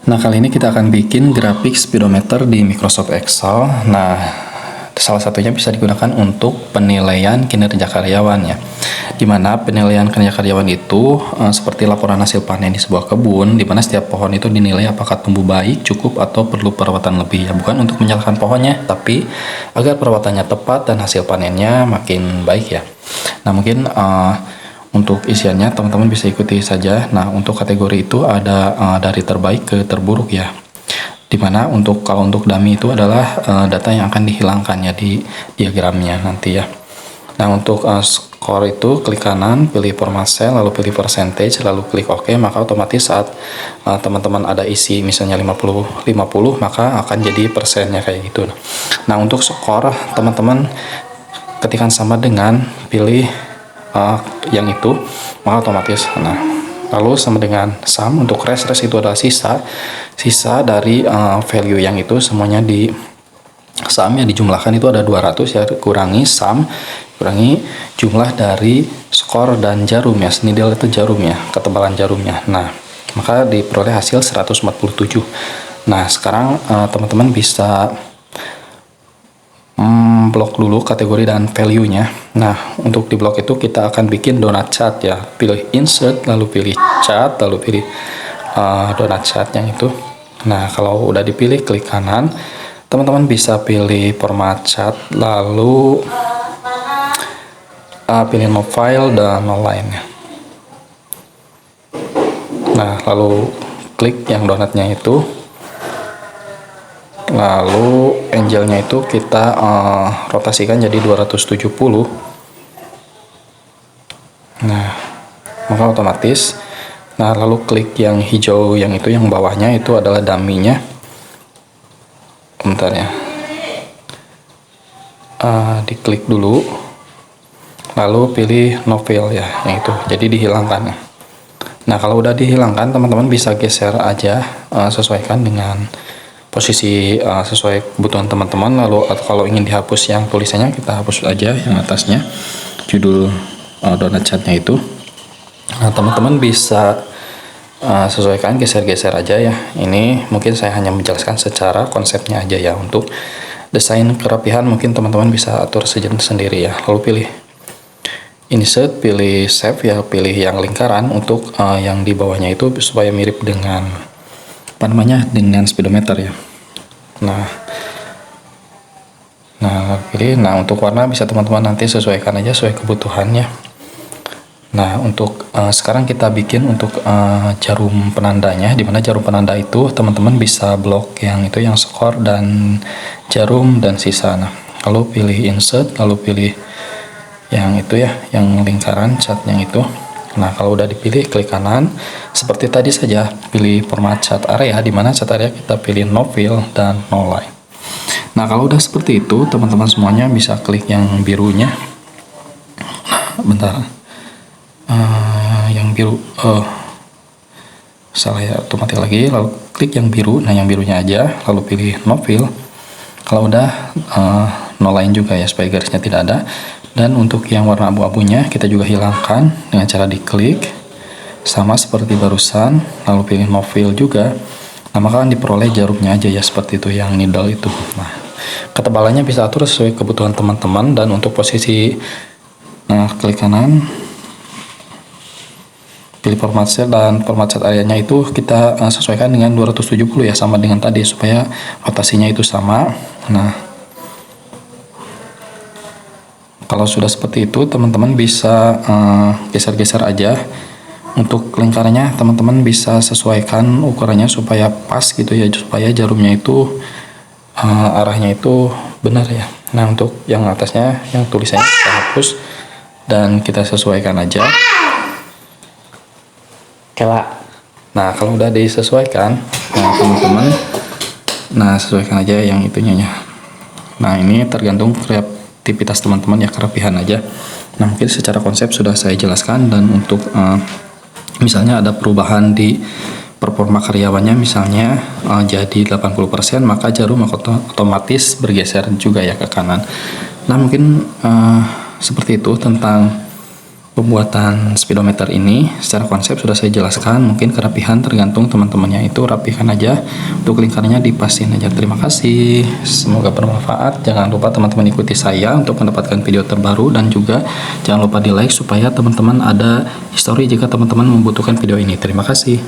Nah, kali ini kita akan bikin grafik speedometer di Microsoft Excel. Nah, salah satunya bisa digunakan untuk penilaian kinerja karyawan ya. Dimana penilaian kinerja karyawan itu seperti laporan hasil panen di sebuah kebun, di mana setiap pohon itu dinilai apakah tumbuh baik, cukup, atau perlu perawatan lebih ya. Bukan untuk menyalahkan pohonnya, tapi agar perawatannya tepat dan hasil panennya makin baik ya. Nah, mungkin untuk isiannya teman-teman bisa ikuti saja. Nah, untuk kategori itu ada dari terbaik ke terburuk ya. Dimana kalau untuk dummy itu adalah data yang akan dihilangkan ya di diagramnya nanti ya. Nah, untuk skor itu klik kanan, pilih format cell, lalu pilih percentage, lalu klik OK, maka otomatis saat teman-teman ada isi misalnya 50 maka akan jadi persennya kayak gitu. Nah, untuk skor teman-teman ketikkan sama dengan pilih yang itu, maka otomatis lalu sama dengan sum. Untuk rest itu adalah sisa dari value yang itu semuanya di sum ya, dijumlahkan itu ada 200 ya, kurangi sum, kurangi jumlah dari skor dan jarum ya, needle itu jarum ya, ketebalan jarumnya. Nah, maka diperoleh hasil 147. Nah, sekarang teman-teman bisa blok dulu kategori dan value-nya. Nah, untuk di blok itu kita akan bikin donut chart ya. Pilih insert, lalu pilih chart, lalu pilih donut chart yang itu. Nah, kalau udah dipilih, klik kanan. Teman-teman bisa pilih format chart, lalu pilih no file dan no line ya. Nah, lalu klik yang donatnya itu. Lalu angelnya itu kita rotasikan jadi 270. Nah, maka otomatis. Nah, lalu klik yang hijau yang itu, yang bawahnya itu adalah dummy-nya. Bentar ya. Diklik dulu. Lalu pilih no fill ya, yang itu. Jadi dihilangkan. Nah, kalau udah dihilangkan, teman-teman bisa geser aja, sesuaikan dengan posisi sesuai kebutuhan teman-teman. Lalu atau kalau ingin dihapus yang tulisannya, kita hapus aja yang atasnya, judul donut chartnya itu. Nah, teman-teman bisa sesuaikan, geser-geser aja ya. Ini mungkin saya hanya menjelaskan secara konsepnya aja ya. Untuk desain kerapihan mungkin teman-teman bisa atur sendiri ya. Lalu pilih insert, pilih save ya, pilih yang lingkaran untuk yang di bawahnya itu supaya mirip dengan dengan speedometer ya. Pilih. Nah, untuk warna bisa teman-teman nanti sesuaikan aja sesuai kebutuhannya. Nah, untuk sekarang kita bikin untuk jarum penandanya, dimana jarum penanda itu teman-teman bisa blok yang itu, yang skor dan jarum dan sisa. Nah, lalu pilih insert, lalu pilih yang itu ya, yang lingkaran catnya itu. Nah, kalau udah dipilih, klik kanan. Seperti tadi saja, pilih format chart area, di mana chart area kita pilih no fill dan no line. Nah, kalau udah seperti itu, teman-teman semuanya bisa klik yang birunya. Bentar. Yang biru. Salah ya, otomatis lagi. Lalu klik yang biru. Nah, yang birunya aja. Lalu pilih no fill. Kalau udah, no line juga ya, supaya garisnya tidak ada. Dan untuk yang warna abu-abunya kita juga hilangkan dengan cara diklik sama seperti barusan, lalu pilih no fill juga. Nah, maka diperoleh jarumnya aja ya, seperti itu yang needle itu. Nah, ketebalannya bisa atur sesuai kebutuhan teman-teman. Dan untuk posisi, klik kanan, pilih format cell, dan format cell areanya itu kita sesuaikan dengan 270 ya, sama dengan tadi supaya rotasinya itu sama. Nah, kalau sudah seperti itu, teman-teman bisa geser-geser aja. Untuk lingkarannya teman-teman bisa sesuaikan ukurannya supaya pas gitu ya, supaya jarumnya itu arahnya itu benar ya. Nah, untuk yang atasnya, yang tulisannya kita hapus dan kita sesuaikan aja. Nah, kalau udah disesuaikan, teman-teman, sesuaikan aja yang itunya ya. Nah, ini tergantung aktivitas teman-teman ya, kerapihan aja. Nah, mungkin secara konsep sudah saya jelaskan. Dan untuk misalnya ada perubahan di performa karyawannya, misalnya jadi 80%, maka jarum otomatis bergeser juga ya ke kanan. Nah, mungkin seperti itu tentang Pembuatan speedometer ini secara konsep sudah saya jelaskan, mungkin kerapihan tergantung teman-temannya, itu rapihkan aja, untuk lingkarnya dipasin aja. Terima kasih, semoga bermanfaat. Jangan lupa teman-teman ikuti saya untuk mendapatkan video terbaru, dan juga jangan lupa di like supaya teman-teman ada histori jika teman-teman membutuhkan video ini. Terima kasih.